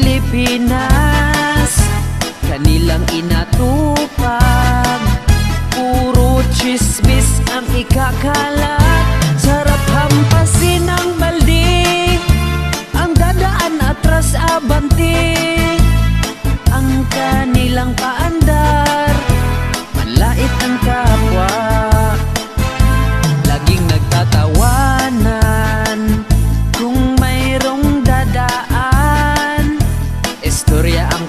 Pilipinas, kanilang inatupag. Puro chismis ang ikakalat, sarap hampasin ang baldi, ang dadaan atras abanti. Ang kanilang paandar, manlait ang kapwa, laging nagtatawanan kung mayroong dadaan. Istorya ang